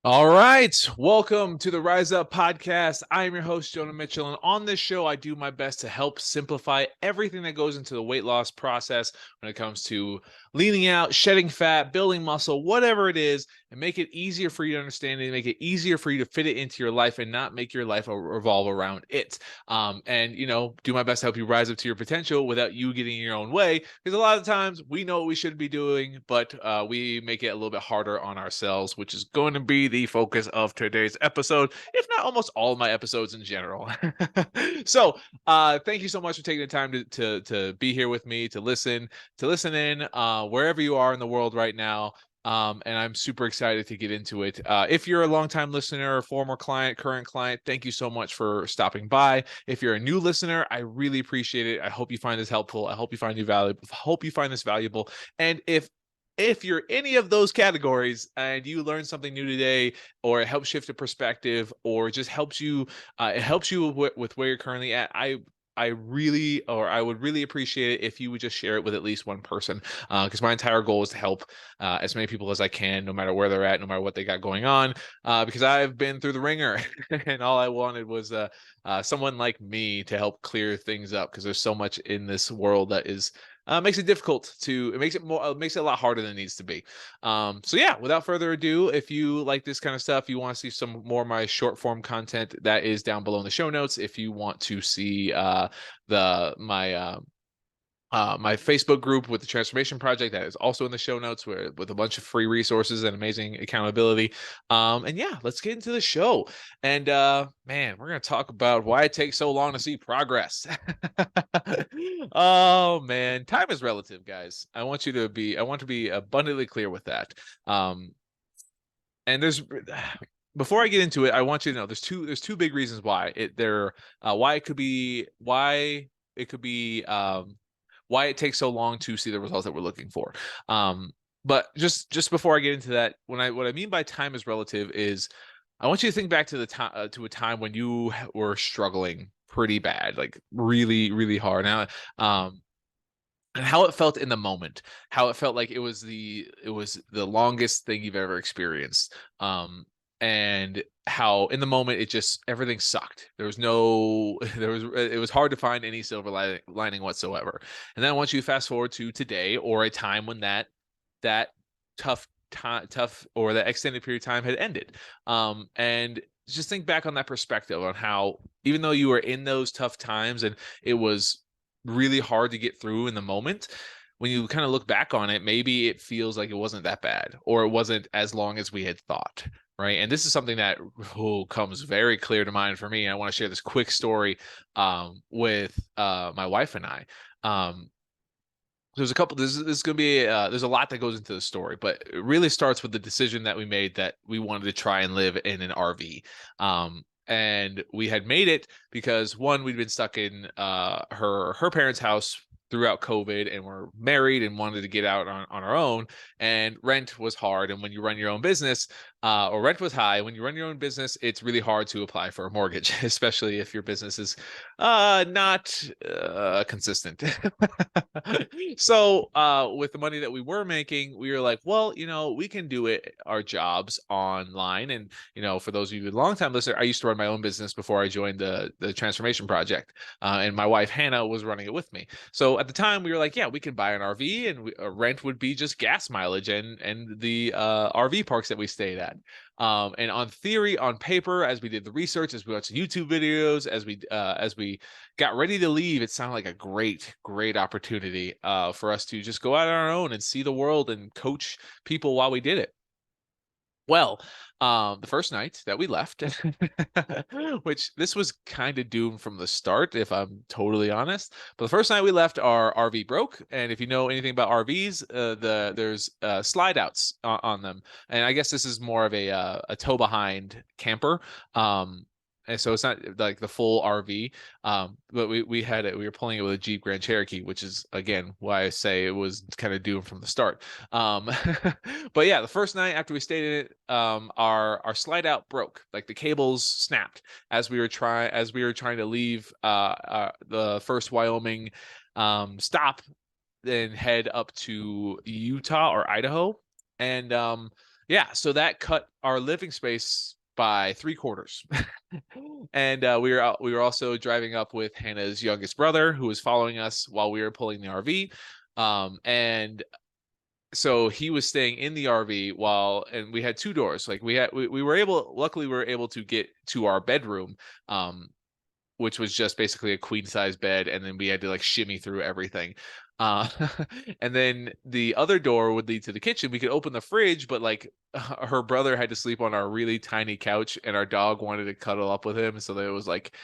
All right. Welcome to the Rise Up podcast. I am your host, Jonah Mitchell. And on this show, I do my best to help simplify everything that goes into the weight loss process when it comes to leaning out, shedding fat, building muscle, whatever it is, and make it easier for you to understand it, make it easier for you to fit it into your life and not make your life revolve around it. Do my best to help you rise up to your potential without you getting in your own way. Because a lot of times we know what we should be doing, but we make it a little bit harder on ourselves, which is going to be the focus of today's episode, if not almost all of my episodes in general. Thank you so much for taking the time to be here with me, to listen in wherever you are in the world right now. And I'm super excited to get into it. If you're a longtime listener, or former client, current client, thank you so much for stopping by. If you're a new listener, I really appreciate it. I hope you find this helpful. I hope you find this valuable. And if you're any of those categories and you learn something new today, or it helps shift a perspective, or just helps you, it helps you with where you're currently at, I would really appreciate it if you would just share it with at least one person, because my entire goal is to help as many people as I can, no matter where they're at, no matter what they got going on, because I've been through the ringer and all I wanted was someone like me to help clear things up, because there's so much in this world that is makes it difficult to it makes it a lot harder than it needs to be. Without further ado, if you like this kind of stuff, you want to see some more of my short form content, that is down below in the show notes. If you want to see the my my Facebook group with the Transformation Project, that is also in the show notes, with a bunch of free resources and amazing accountability. Let's get into the show. And man, we're gonna talk about why it takes so long to see progress. Oh man, time is relative, guys. I want to be abundantly clear with that. Um, and there's Before I get into it, I want you to know there's two big reasons why it could be why it takes so long to see the results that we're looking for. But just before I get into that, what I mean by time is relative is I want you to think back to the time to a time when you were struggling pretty bad, like really, really hard. Now, and how it felt in the moment, how it felt like it was the longest thing you've ever experienced. And how in the moment it just everything sucked. There was no there was it was hard to find any silver lining whatsoever. And then I want you to fast forward to today, or a time when that tough or that extended period of time had ended. And just think back on that perspective, on how even though you were in those tough times and it was really hard to get through in the moment, when you kind of look back on it, maybe it feels like it wasn't that bad, or it wasn't as long as we had thought. Right. And this is something that comes very clear to mind for me. I want to share this quick story with my wife and I. Um, there's a couple, this is going to be, there's a lot that goes into the story, but it really starts with the decision that we made, that we wanted to try and live in an RV. And we had made it because, one, we'd been stuck in her parents' house throughout COVID, and we're married and wanted to get out on our own, and rent was hard. And when you run your own business, or rent was high, when you run your own business, it's really hard to apply for a mortgage, especially if your business is not consistent. With the money that we were making, we were like, well, we can do our jobs online. And for those of you long time listener, I used to run my own business before I joined the Transformation Project, and my wife Hannah was running it with me. So at the time, we were like, yeah, we can buy an RV, and rent would be just gas mileage and the RV parks that we stayed at. And on theory, on paper, as we did the research, as we watched YouTube videos, as we got ready to leave, it sounded like a great opportunity for us to just go out on our own and see the world and coach people while we did it. Well, the first night that we left, which this was kind of doomed from the start, if I'm totally honest. But the first night we left, our RV broke, and if you know anything about RVs, there's slide outs on them, and I guess this is more of a tow behind camper. And so it's not like the full RV, but we were pulling it with a Jeep Grand Cherokee, which is again why I say it was kind of doomed from the start. Um, but yeah, the first night after we stayed in it, our slide out broke. Like the cables snapped as we were trying to leave the first Wyoming stop, then head up to Utah or Idaho. And Yeah, so that cut our living space by 3/4. And we were also driving up with Hannah's youngest brother, who was following us while we were pulling the RV. And so he was staying in the RV and we had two doors. Like we were able, luckily we were able to get to our bedroom, um, which was just basically a queen size bed, and then we had to like shimmy through everything. Uh, and then the other door would lead to the kitchen. We could open the fridge, but like her brother had to sleep on our really tiny couch, and our dog wanted to cuddle up with him, so there was like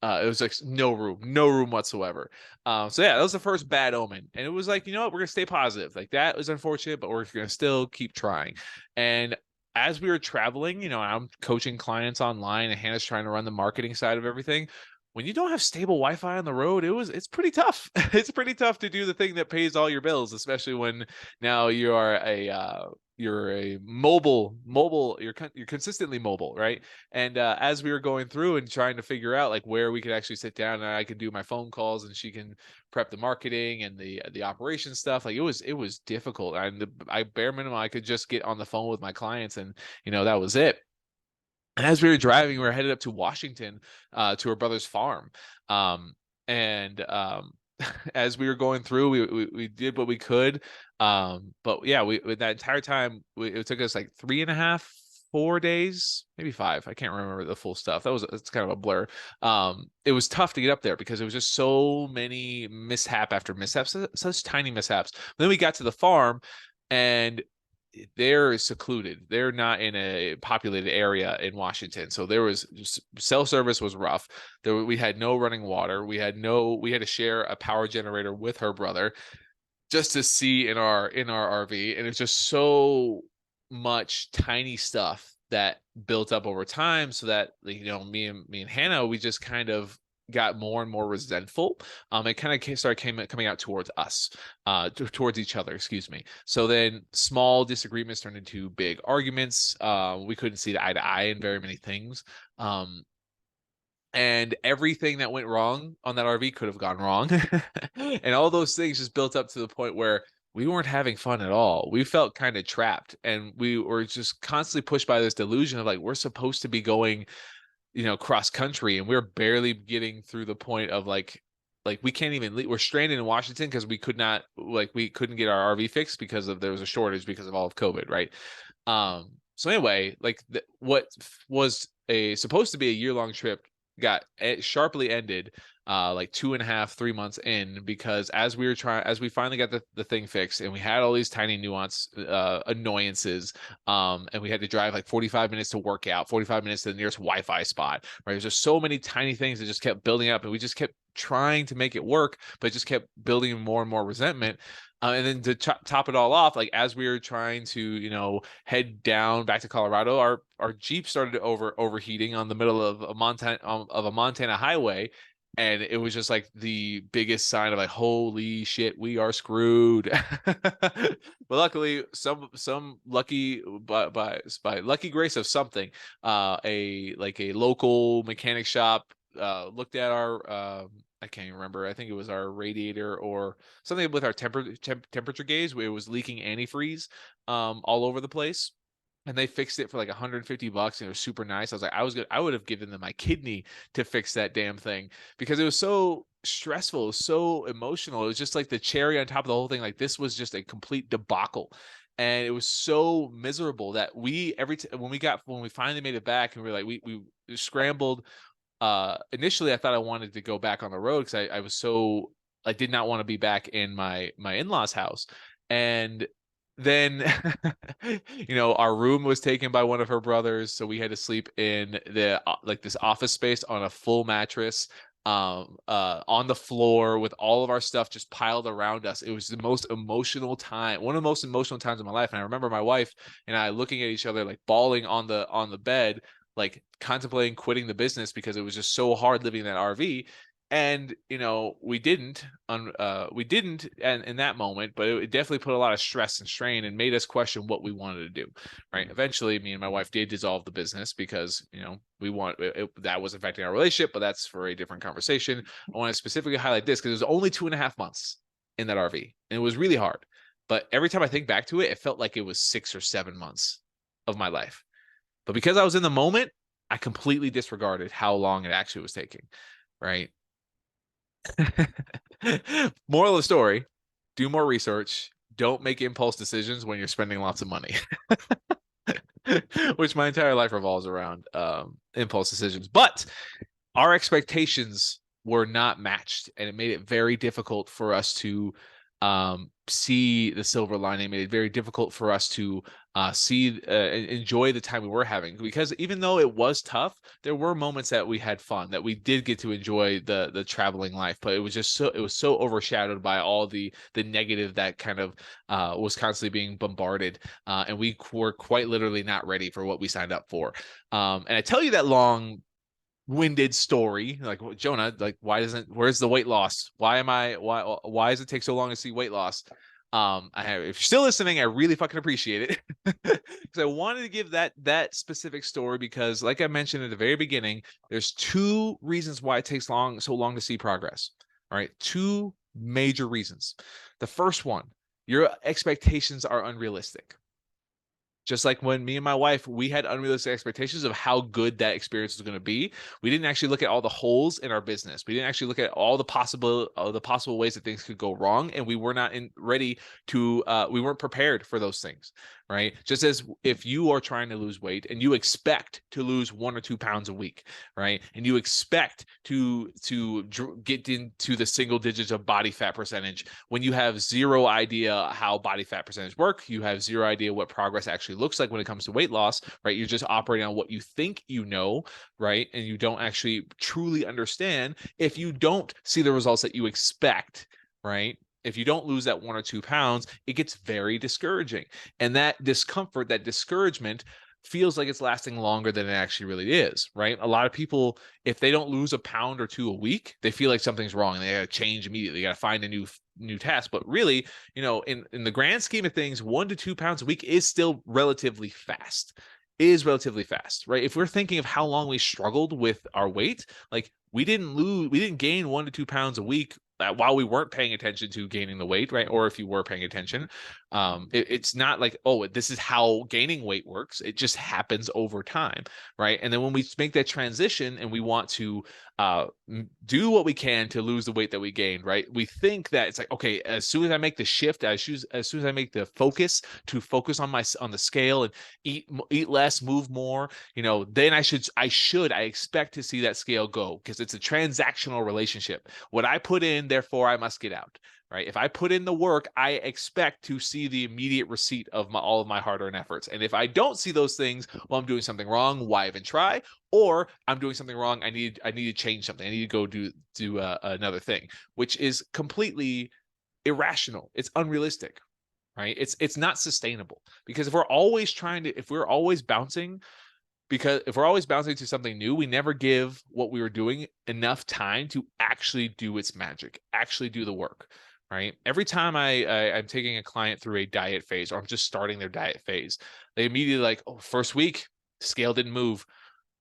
it was like no room whatsoever. So yeah, that was the first bad omen, and it was like, you know what, we're gonna stay positive. Like that was unfortunate, but we're gonna still keep trying. And as we were traveling, you know, I'm coaching clients online, and Hannah's trying to run the marketing side of everything. When you don't have stable Wi-Fi on the road, it's pretty tough. It's pretty tough to do the thing that pays all your bills, especially when now you're a mobile, you're consistently mobile, right? And as we were going through and trying to figure out like where we could actually sit down, and I could do my phone calls and she can prep the marketing and the operation stuff, like it was difficult. And I bare minimum, I could just get on the phone with my clients, and you know, that was it. And as we were driving, we were headed up to Washington, to her brother's farm. Um, and as we were going through, we did what we could. But yeah, with that entire time, it took us like 3.5, 4 days, maybe 5. I can't remember the full stuff. It's kind of a blur. It was tough to get up there because it was just so many mishap after mishaps, such tiny mishaps. But then we got to the farm, and they're secluded. They're not in a populated area in Washington. So there was cell service was rough. We had no running water. We had to share a power generator with her brother just to see in our RV. And it's just so much tiny stuff that built up over time, so that, you know, me and Hannah, we just kind of got more and more resentful. It kind of started coming out towards us, towards each other, excuse me. So then small disagreements turned into big arguments. We couldn't see eye to eye in very many things. And everything that went wrong on that RV could have gone wrong. And all those things just built up to the point where we weren't having fun at all. We felt kind of trapped, and we were just constantly pushed by this delusion of like, we're supposed to be going, you know, cross country, and we're barely getting through the point of like we can't even leave. We're stranded in Washington because we couldn't get our RV fixed because there was a shortage because of all of COVID, right? So anyway, like what was a supposed to be a year-long trip got sharply ended like 2.5, 3 months in, because as we finally got the thing fixed, and we had all these tiny nuance annoyances, and we had to drive like 45 minutes to work out, 45 minutes to the nearest Wi-Fi spot, right? There's just so many tiny things that just kept building up, and we just kept trying to make it work, but it just kept building more and more resentment. And then to top it all off, like as we were trying to, you know, head down back to Colorado, our Jeep started overheating on the middle of a Montana highway, and it was just like the biggest sign of like, holy shit, we are screwed. But luckily, some lucky by lucky grace of something, a local mechanic shop looked at our I can't even remember. I think it was our radiator or something with our temperature gauge. It was leaking antifreeze all over the place, and they fixed it for like $150, and it was super nice. I was like, I would have given them my kidney to fix that damn thing, because it was so stressful, it was so emotional. It was just like the cherry on top of the whole thing. Like this was just a complete debacle. And it was so miserable that when we finally made it back, and we were like, we scrambled. Initially I thought I wanted to go back on the road because I did not want to be back in my in-laws house. And then you know, our room was taken by one of her brothers, so we had to sleep in the like this office space on a full mattress, on the floor with all of our stuff just piled around us. It was the most emotional time, one of the most emotional times of my life. And I remember my wife and I looking at each other, like bawling on the bed, like contemplating quitting the business because it was just so hard living in that RV. And you know, we didn't and in that moment, but it definitely put a lot of stress and strain and made us question what we wanted to do, right? Eventually me and my wife did dissolve the business because, you know, that was affecting our relationship, but that's for a different conversation. I want to specifically highlight this because it was only 2.5 months in that RV, and it was really hard. But every time I think back to it, it felt like it was 6 or 7 months. of my life. But because I was in the moment, I completely disregarded how long it actually was taking, right? Moral of the story, do more research. Don't make impulse decisions when you're spending lots of money. Which my entire life revolves around impulse decisions. But our expectations were not matched, and it made it very difficult for us to see the silver lining. It made it very difficult for us to enjoy the time we were having, because even though it was tough, there were moments that we had fun, that we did get to enjoy the traveling life, but it was so overshadowed by all the negative that kind of was constantly being bombarded, and we were quite literally not ready for what we signed up for. And I tell you that long winded story, like, Jonah, like, where's the weight loss? Why does it take so long to see weight loss? If you're still listening, I really fucking appreciate it, because I wanted to give that specific story, because like I mentioned at the very beginning, there's two reasons why it takes so long to see progress. All right, two major reasons. The first one, your expectations are unrealistic. Just like when me and my wife, we had unrealistic expectations of how good that experience was going to be. We didn't actually look at all the holes in our business. We didn't actually look at all the possible ways that things could go wrong, and we were not ready to. We weren't prepared for those things, right? Just as if you are trying to lose weight and you expect to lose 1 or 2 pounds a week, right, and you expect to get into the single digits of body fat percentage, when you have zero idea how body fat percentage work, you have zero idea what progress actually looks like when it comes to weight loss, right? You're just operating on what you think you know, right? And you don't actually truly understand. If you don't see the results that you expect, right, if you don't lose that 1 or 2 pounds, it gets very discouraging. And that discomfort, that discouragement, feels like it's lasting longer than it actually really is, right? A lot of people, if they don't lose a pound or two a week, they feel like something's wrong and they got to change immediately. They got to find a new task. But really, in the grand scheme of things, 1 to 2 pounds a week is still relatively fast. Right? If we're thinking of how long we struggled with our weight, like, we didn't gain 1 to 2 pounds a week while we weren't paying attention to gaining the weight, right? Or if you were paying attention, it's not like, oh, this is how gaining weight works. It just happens over time, right? And then when we make that transition and we want to do what we can to lose the weight that we gained, right? We think that it's like, okay, as soon as I make the shift, as soon as I make the focus on the scale and eat less, move more, then I expect to see that scale go, because it's a transactional relationship. What I put in, therefore I must get out, right? If I put in the work, I expect to see the immediate receipt of all of my hard-earned efforts. And if I don't see those things, well, I'm doing something wrong. Why even try? Or I'm doing something wrong. I need to change something. I need to go do another thing, which is completely irrational. It's unrealistic, right? It's not sustainable, because if we're always bouncing, because if we're always bouncing to something new, we never give what we were doing enough time to actually do its magic, actually do the work, right? Every time I'm taking a client through a diet phase, or I'm just starting their diet phase, they immediately like, oh, first week, scale didn't move.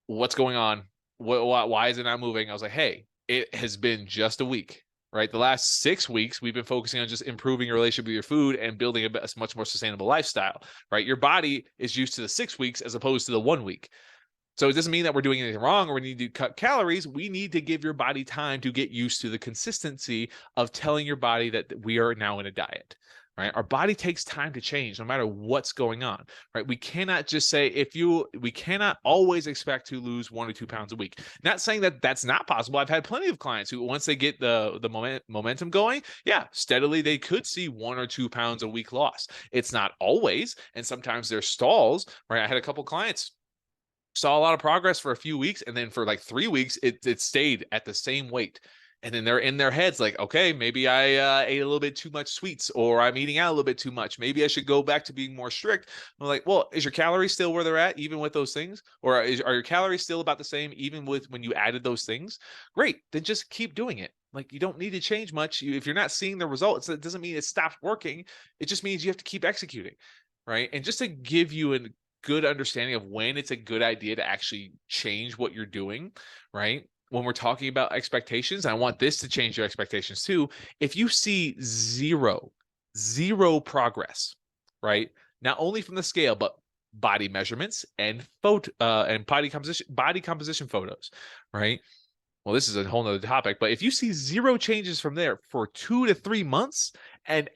What's going on? Why is it not moving? I was like, hey, it has been just a week, right? The last 6 weeks, we've been focusing on just improving your relationship with your food and building a much more sustainable lifestyle, right? Your body is used to the 6 weeks as opposed to the 1 week. So it doesn't mean that we're doing anything wrong or we need to cut calories. We need to give your body time to get used to the consistency of telling your body that we are now in a diet, right? Our body takes time to change no matter what's going on, right? We cannot just say, we cannot always expect to lose 1 or 2 pounds a week. Not saying that that's not possible. I've had plenty of clients who, once they get the momentum going, yeah, steadily, they could see 1 or 2 pounds a week loss. It's not always. And sometimes there's stalls, right? I had a couple clients, saw a lot of progress for a few weeks, and then for like 3 weeks it stayed at the same weight, and then they're in their heads like, okay, maybe I ate a little bit too much sweets, or I'm eating out a little bit too much, maybe I should go back to being more strict. I'm like, well, is your calories still where they're at even with those things, or are your calories still about the same even with when you added those things? Great, then just keep doing it. Like, you don't need to change much. If you're not seeing the results, it doesn't mean it stopped working. It just means you have to keep executing, right? And just to give you a good understanding of when it's a good idea to actually change what you're doing, right? When we're talking about expectations, I want this to change your expectations too. If you see zero progress, right? Not only from the scale, but body measurements and body composition photos, right? Well, this is a whole nother topic, but if you see zero changes from there for 2 to 3 months and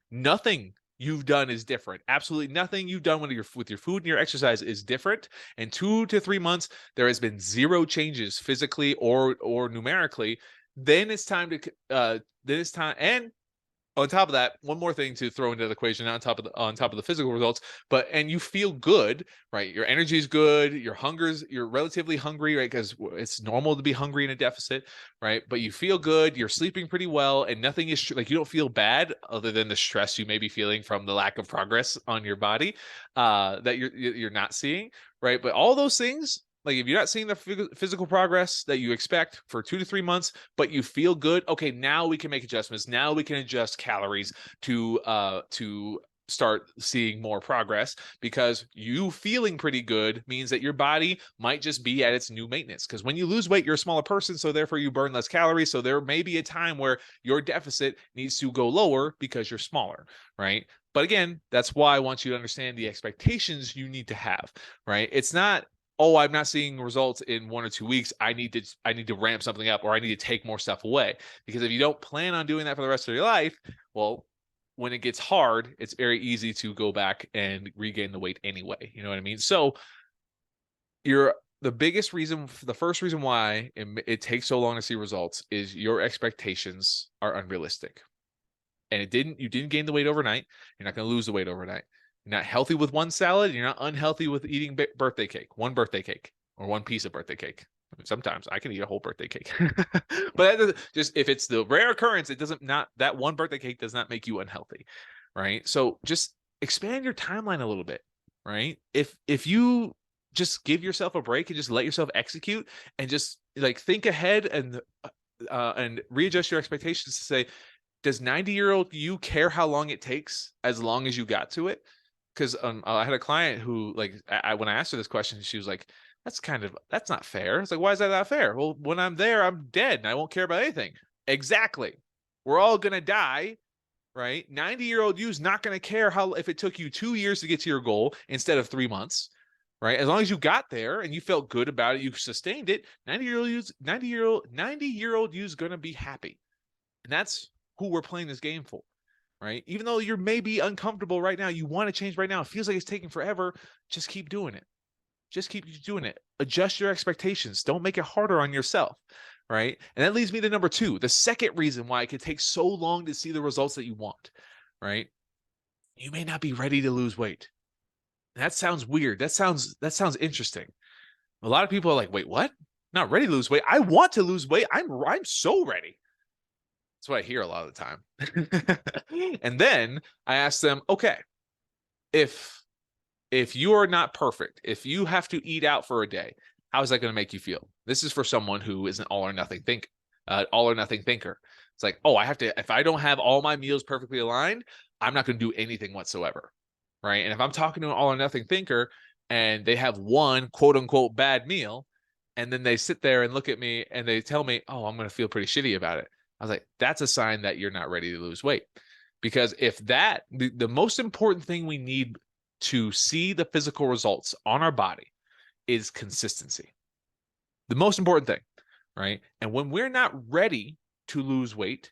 nothing you've done is different, absolutely nothing you've done with your food and your exercise is different, and 2 to 3 months there has been zero changes physically or numerically, then it's time to and on top of that, one more thing to throw into the equation on top of the physical results, and you feel good, right? Your energy is good, you're relatively hungry, right? Because it's normal to be hungry in a deficit, right? But you feel good, you're sleeping pretty well, and nothing is like, you don't feel bad other than the stress you may be feeling from the lack of progress on your body that you're not seeing, right? But all those things, like if you're not seeing the physical progress that you expect for 2 to 3 months, but you feel good, okay, now we can make adjustments. Now we can adjust calories to start seeing more progress, because you feeling pretty good means that your body might just be at its new maintenance. Because when you lose weight, you're a smaller person, so therefore you burn less calories. So there may be a time where your deficit needs to go lower because you're smaller, right? But again, that's why I want you to understand the expectations you need to have, right? It's not, oh, I'm not seeing results in 1 or 2 weeks, I need to ramp something up, or I need to take more stuff away. Because if you don't plan on doing that for the rest of your life, well, when it gets hard, it's very easy to go back and regain the weight anyway. You know what I mean? So the first reason why it takes so long to see results is your expectations are unrealistic. And you didn't gain the weight overnight. You're not going to lose the weight overnight. You're not healthy with one salad. You're not unhealthy with eating one birthday cake, or one piece of birthday cake. Sometimes I can eat a whole birthday cake, but just if it's the rare occurrence, that one birthday cake does not make you unhealthy, right? So just expand your timeline a little bit, right? If you just give yourself a break and just let yourself execute, and just like think ahead and readjust your expectations to say, does 90-year-old you care how long it takes, as long as you got to it? Because I had a client who, like, when I asked her this question, she was like, that's not fair. It's like, why is that not fair? Well, when I'm there, I'm dead and I won't care about anything. Exactly. We're all going to die, right? 90-year-old you's not going to care if it took you 2 years to get to your goal instead of 3 months, right? As long as you got there and you felt good about it, you sustained it, 90-year-old you's going to be happy. And that's who we're playing this game for, right? Even though you're maybe uncomfortable right now, you want to change right now, it feels like it's taking forever, just keep doing it. Just keep doing it. Adjust your expectations. Don't make it harder on yourself, right? And that leads me to number 2, the second reason why it could take so long to see the results that you want, right? You may not be ready to lose weight. That sounds weird. That sounds interesting. A lot of people are like, wait, what? Not ready to lose weight? I want to lose weight. I'm so ready. That's what I hear a lot of the time. And then I ask them, okay, if you are not perfect, if you have to eat out for a day, how is that going to make you feel? This is for someone who is an all or nothing thinker. It's like, oh, if I don't have all my meals perfectly aligned, I'm not going to do anything whatsoever, right? And if I'm talking to an all or nothing thinker and they have one quote unquote bad meal, and then they sit there and look at me and they tell me, oh, I'm going to feel pretty shitty about it, I was like, that's a sign that you're not ready to lose weight. Because if the most important thing we need to see the physical results on our body is consistency. The most important thing, right? And when we're not ready to lose weight,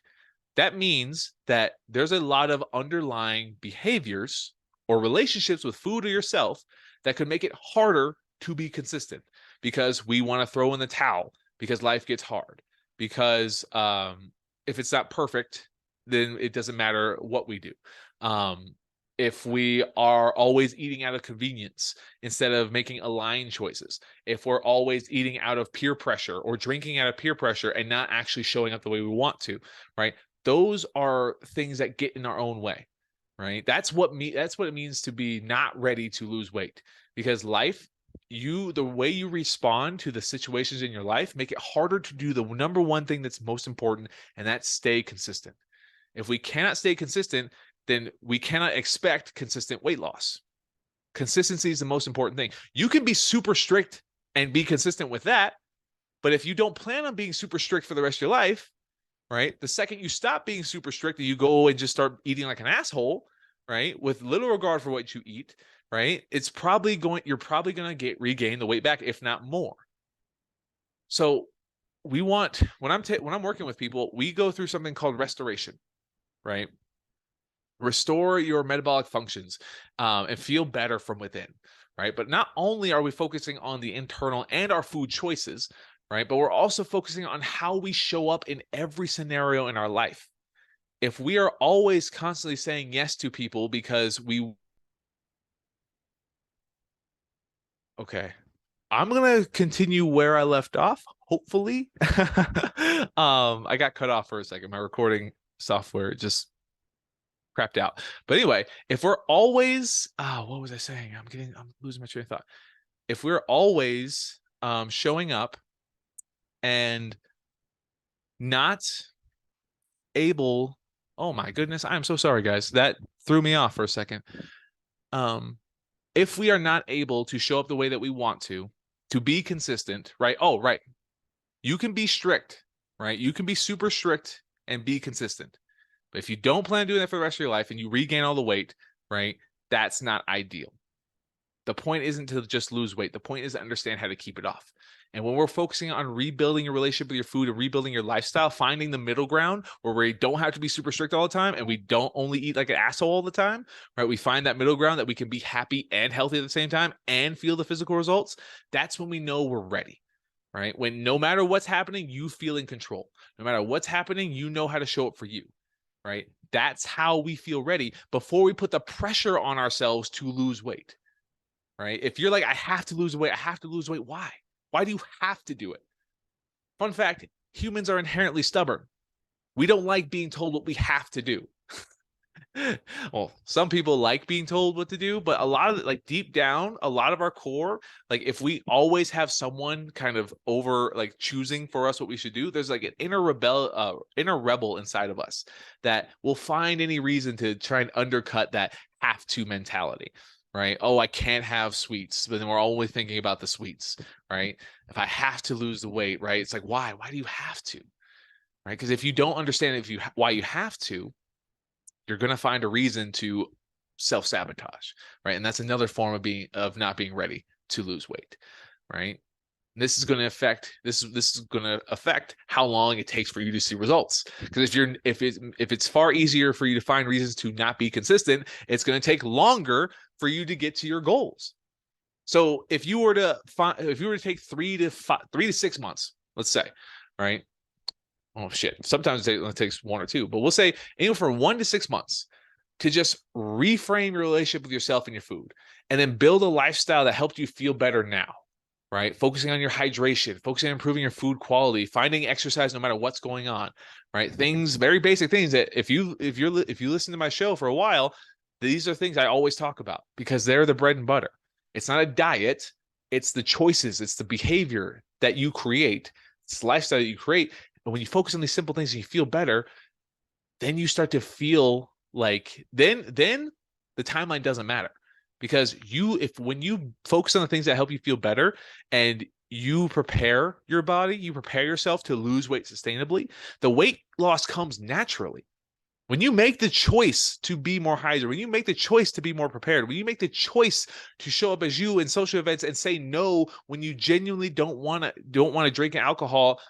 that means that there's a lot of underlying behaviors or relationships with food or yourself that could make it harder to be consistent, because we want to throw in the towel because life gets hard, because if it's not perfect, then it doesn't matter what we do. If we are always eating out of convenience instead of making aligned choices, if we're always eating out of peer pressure or drinking out of peer pressure and not actually showing up the way we want to, right? Those are things that get in our own way, right? That's what it means to be not ready to lose weight, because the way you respond to the situations in your life make it harder to do the number one thing that's most important, and that's stay consistent. If we cannot stay consistent, then we cannot expect consistent weight loss. Consistency is the most important thing. You can be super strict and be consistent with that, but if you don't plan on being super strict for the rest of your life, right? The second you stop being super strict and you go and just start eating like an asshole, right? With little regard for what you eat, right? You're probably going to regain the weight back, if not more. So when I'm working with people, we go through something called restoration, right? Restore your metabolic functions, and feel better from within, right? But not only are we focusing on the internal and our food choices, right? But we're also focusing on how we show up in every scenario in our life. If we are always constantly saying yes to people because okay, I'm gonna continue where I left off, hopefully. I got cut off for a second. My recording software just crapped out. But anyway, if we're always what was I saying? I'm losing my train of thought. If we're always showing up and not able, oh my goodness, I'm so sorry, guys. That threw me off for a second. If we are not able to show up the way that we want to be consistent, right? Oh, right. You can be strict, right? You can be super strict and be consistent. But if you don't plan on doing that for the rest of your life and you regain all the weight, right? That's not ideal. The point isn't to just lose weight. The point is to understand how to keep it off. And when we're focusing on rebuilding your relationship with your food and rebuilding your lifestyle, finding the middle ground where we don't have to be super strict all the time and we don't only eat like an asshole all the time, right? We find that middle ground that we can be happy and healthy at the same time and feel the physical results. That's when we know we're ready, right? When no matter what's happening, you feel in control. No matter what's happening, you know how to show up for you, right? That's how we feel ready before we put the pressure on ourselves to lose weight. Right? If you're like, I have to lose weight, I have to lose weight. Why? Why do you have to do it? Fun fact, humans are inherently stubborn. We don't like being told what we have to do. Well, some people like being told what to do, but a lot of it, like deep down, a lot of our core, like if we always have someone kind of over like choosing for us what we should do, there's like an inner rebel inside of us that will find any reason to try and undercut that have to mentality. Right? Oh, I can't have sweets, but then we're only thinking about the sweets, right? If I have to lose the weight, right? It's like, why? Why do you have to? Right? Because if you don't understand why you have to, you're going to find a reason to self-sabotage, right? And that's another form of not being ready to lose weight, right? This is going to affect how long it takes for you to see results. Because if it's far easier for you to find reasons to not be consistent, it's going to take longer for you to get to your goals. So if you were to take 3 to 6 months, let's say, right? Oh shit. Sometimes it takes 1 or 2, but we'll say anywhere from 1 to 6 months to just reframe your relationship with yourself and your food, and then build a lifestyle that helped you feel better now. Right? Focusing on your hydration, focusing on improving your food quality, finding exercise no matter what's going on, right? Things, very basic things that if you listen to my show for a while, these are things I always talk about because they're the bread and butter. It's not a diet, it's the choices, it's the behavior that you create, it's the lifestyle that you create. And when you focus on these simple things and you feel better, then you start to feel like then the timeline doesn't matter. Because when you focus on the things that help you feel better and you prepare your body, you prepare yourself to lose weight sustainably, the weight loss comes naturally. When you make the choice to be more hydrated, when you make the choice to be more prepared, when you make the choice to show up as you in social events and say no when you genuinely don't want to drink alcohol,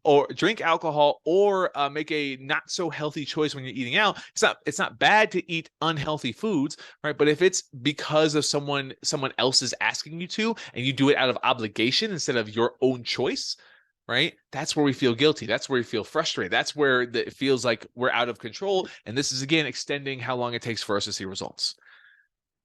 or drink alcohol, or make a not so healthy choice when you're eating out, it's not bad to eat unhealthy foods, right? But if it's because of someone else is asking you to, and you do it out of obligation instead of your own choice, right? That's where we feel guilty. That's where we feel frustrated. That's where it feels like we're out of control. And this is, again, extending how long it takes for us to see results,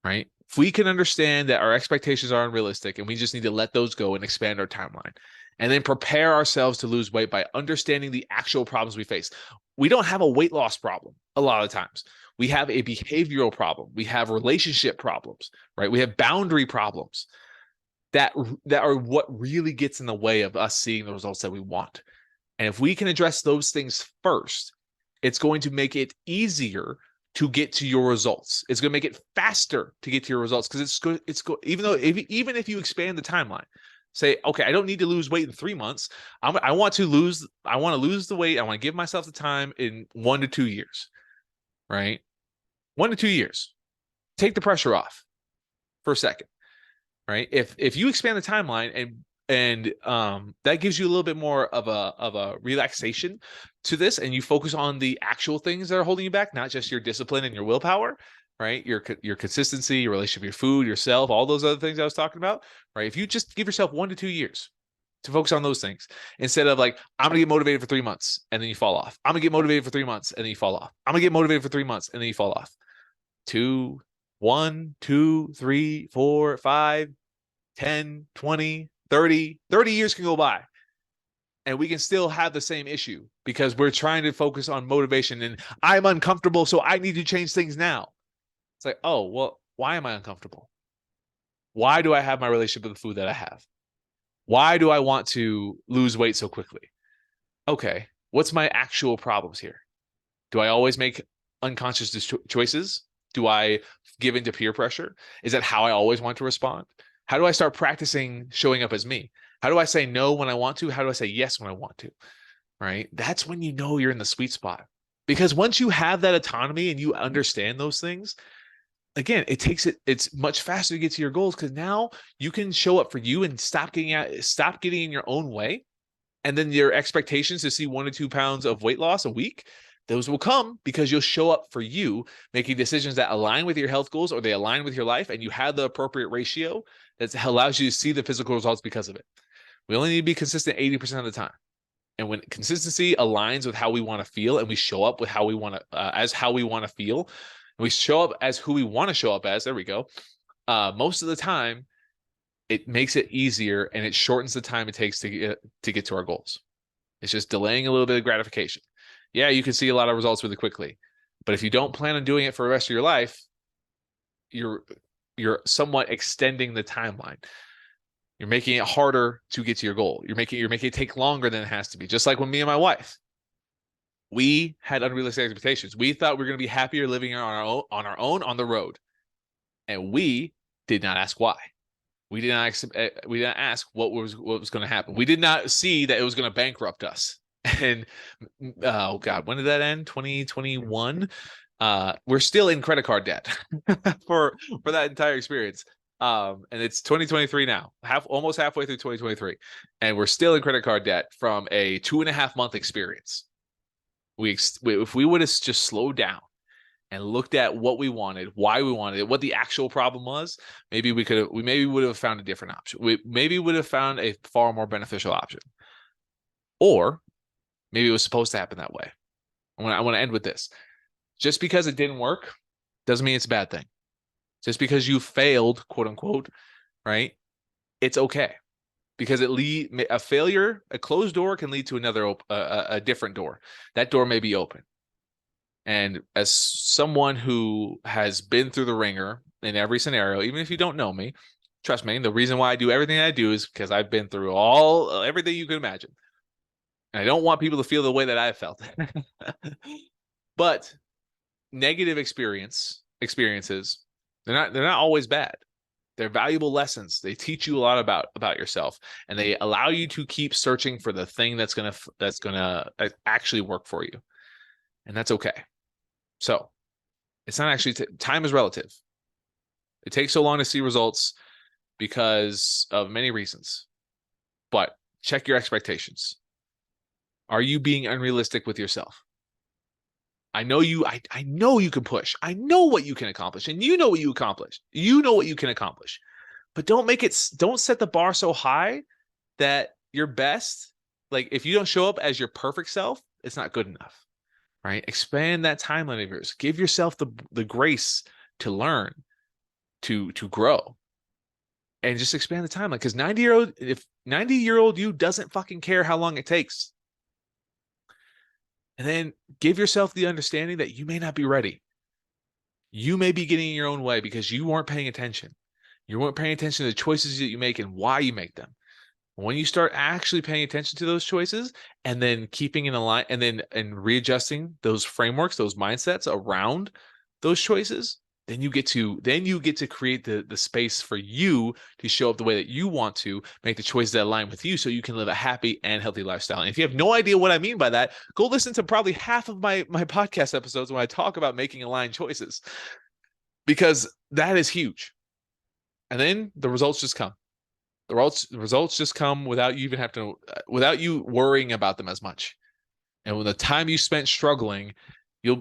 right? If we can understand that our expectations are unrealistic and we just need to let those go and expand our timeline, and then prepare ourselves to lose weight by understanding the actual problems we face. We don't have a weight loss problem a lot of times. We have a behavioral problem. We have relationship problems, right? We have boundary problems that are what really gets in the way of us seeing the results that we want. And if we can address those things first, it's going to make it easier to get to your results. It's going to make it faster to get to your results, because even if you expand the timeline, say, okay, I don't need to lose weight in 3 months. I want to lose the weight. I want to give myself the time in 1 to 2 years, right? 1 to 2 years. take the pressure off for a second, right? If you expand the timeline and that gives you a little bit more of a relaxation to this, and you focus on the actual things that are holding you back, not just your discipline and your willpower, right? Your consistency, your relationship, your food, yourself, all those other things I was talking about, right? If you just give yourself 1 to 2 years to focus on those things, instead of like, I'm gonna get motivated for 3 months and then you fall off. I'm gonna get motivated for 3 months and then you fall off. I'm gonna get motivated for 3 months and then you fall off. 2, 1, 2, 3, 4, 5, 10, 20, 30 years can go by and we can still have the same issue because we're trying to focus on motivation and I'm uncomfortable, so I need to change things now. It's like, oh, well, why am I uncomfortable? Why do I have my relationship with the food that I have? Why do I want to lose weight so quickly? Okay, what's my actual problems here? Do I always make unconscious choices? Do I give into peer pressure? Is that how I always want to respond? How do I start practicing showing up as me? How do I say no when I want to? How do I say yes when I want to? Right? That's when you know you're in the sweet spot. Because once you have that autonomy and you understand those things, again, it's much faster to get to your goals because now you can show up for you and stop getting in your own way. And then your expectations to see 1 to 2 pounds of weight loss a week, those will come because you'll show up for you, making decisions that align with your health goals or they align with your life, and you have the appropriate ratio that allows you to see the physical results because of it. We only need to be consistent 80% of the time. And when consistency aligns with how we want to feel and we show up with how we want to, as how we want to feel, and we show up as who we want to show up as, there we go. Most of the time, it makes it easier and it shortens the time it takes to get to our goals. It's just delaying a little bit of gratification. Yeah, you can see a lot of results really quickly, but if you don't plan on doing it for the rest of your life, you're somewhat extending the timeline. You're making it harder to get to your goal. You're making it take longer than it has to be. Just like when me and my wife, we had unrealistic expectations. We thought we were going to be happier living on our own on the road, and we did not ask why. We didn't ask what was going to happen. We did not see that it was going to bankrupt us. And oh God, when did that end? 2021. We're still in credit card debt for that entire experience. And it's 2023 now, almost halfway through 2023, and we're still in credit card debt from a 2.5 month experience. If we would have just slowed down and looked at what we wanted, why we wanted it, what the actual problem was, maybe we would have found a different option. We maybe would have found a far more beneficial option. Or maybe it was supposed to happen that way. I want to end with this. Just because it didn't work doesn't mean it's a bad thing. Just because you failed, quote unquote, right? It's okay. Because a failure, a closed door can lead to a different door. That door may be open. And as someone who has been through the ringer in every scenario, even if you don't know me, trust me, the reason why I do everything I do is because I've been through everything you can imagine. And I don't want people to feel the way that I felt. But negative experiences, they're not always bad. They're valuable lessons. They teach you a lot about yourself, and they allow you to keep searching for the thing that's gonna actually work for you. And that's okay. So it's not actually time is relative. It takes so long to see results because of many reasons. But check your expectations. Are you being unrealistic with yourself? I know you can push. I know what you can accomplish, and you know what you accomplish. You know what you can accomplish. But don't set the bar so high that your best, like if you don't show up as your perfect self, it's not good enough. Right? Expand that timeline of yours. Give yourself the grace to learn, to grow, and just expand the timeline. Because 90-year-old you doesn't fucking care how long it takes. And then give yourself the understanding that you may not be ready. You may be getting in your own way because you weren't paying attention. You weren't paying attention to the choices that you make and why you make them. When you start actually paying attention to those choices and then keeping in line and readjusting those frameworks, those mindsets around those choices, then you get to create the space for you to show up the way that you want to, make the choices that align with you so you can live a happy and healthy lifestyle. And if you have no idea what I mean by that, go listen to probably half of my podcast episodes when I talk about making aligned choices. because that is huge. And then the results just come. The results just come without you even have to, without you worrying about them as much. And when the time you spent struggling, you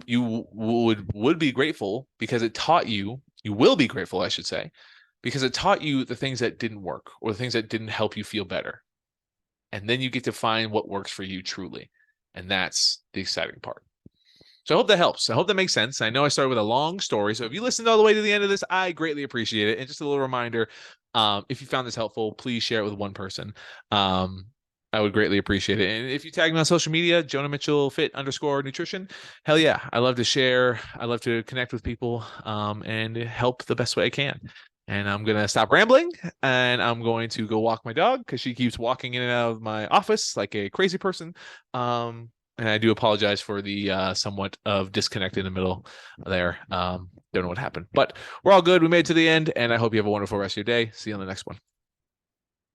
would be grateful because it taught you. You will be grateful, I should say, because it taught you the things that didn't work or the things that didn't help you feel better. And then you get to find what works for you truly. And that's the exciting part. So I hope that helps. I hope that makes sense. I know I started with a long story. So if you listened all the way to the end of this, I greatly appreciate it. And just a little reminder, if you found this helpful, please share it with one person. I would greatly appreciate it. And if you tag me on social media, Jonah Mitchell Fit _nutrition, hell yeah. I love to share. I love to connect with people and help the best way I can. And I'm going to stop rambling and I'm going to go walk my dog because she keeps walking in and out of my office like a crazy person. And I do apologize for the somewhat of disconnect in the middle there. Don't know what happened, but we're all good. We made it to the end, and I hope you have a wonderful rest of your day. See you on the next one.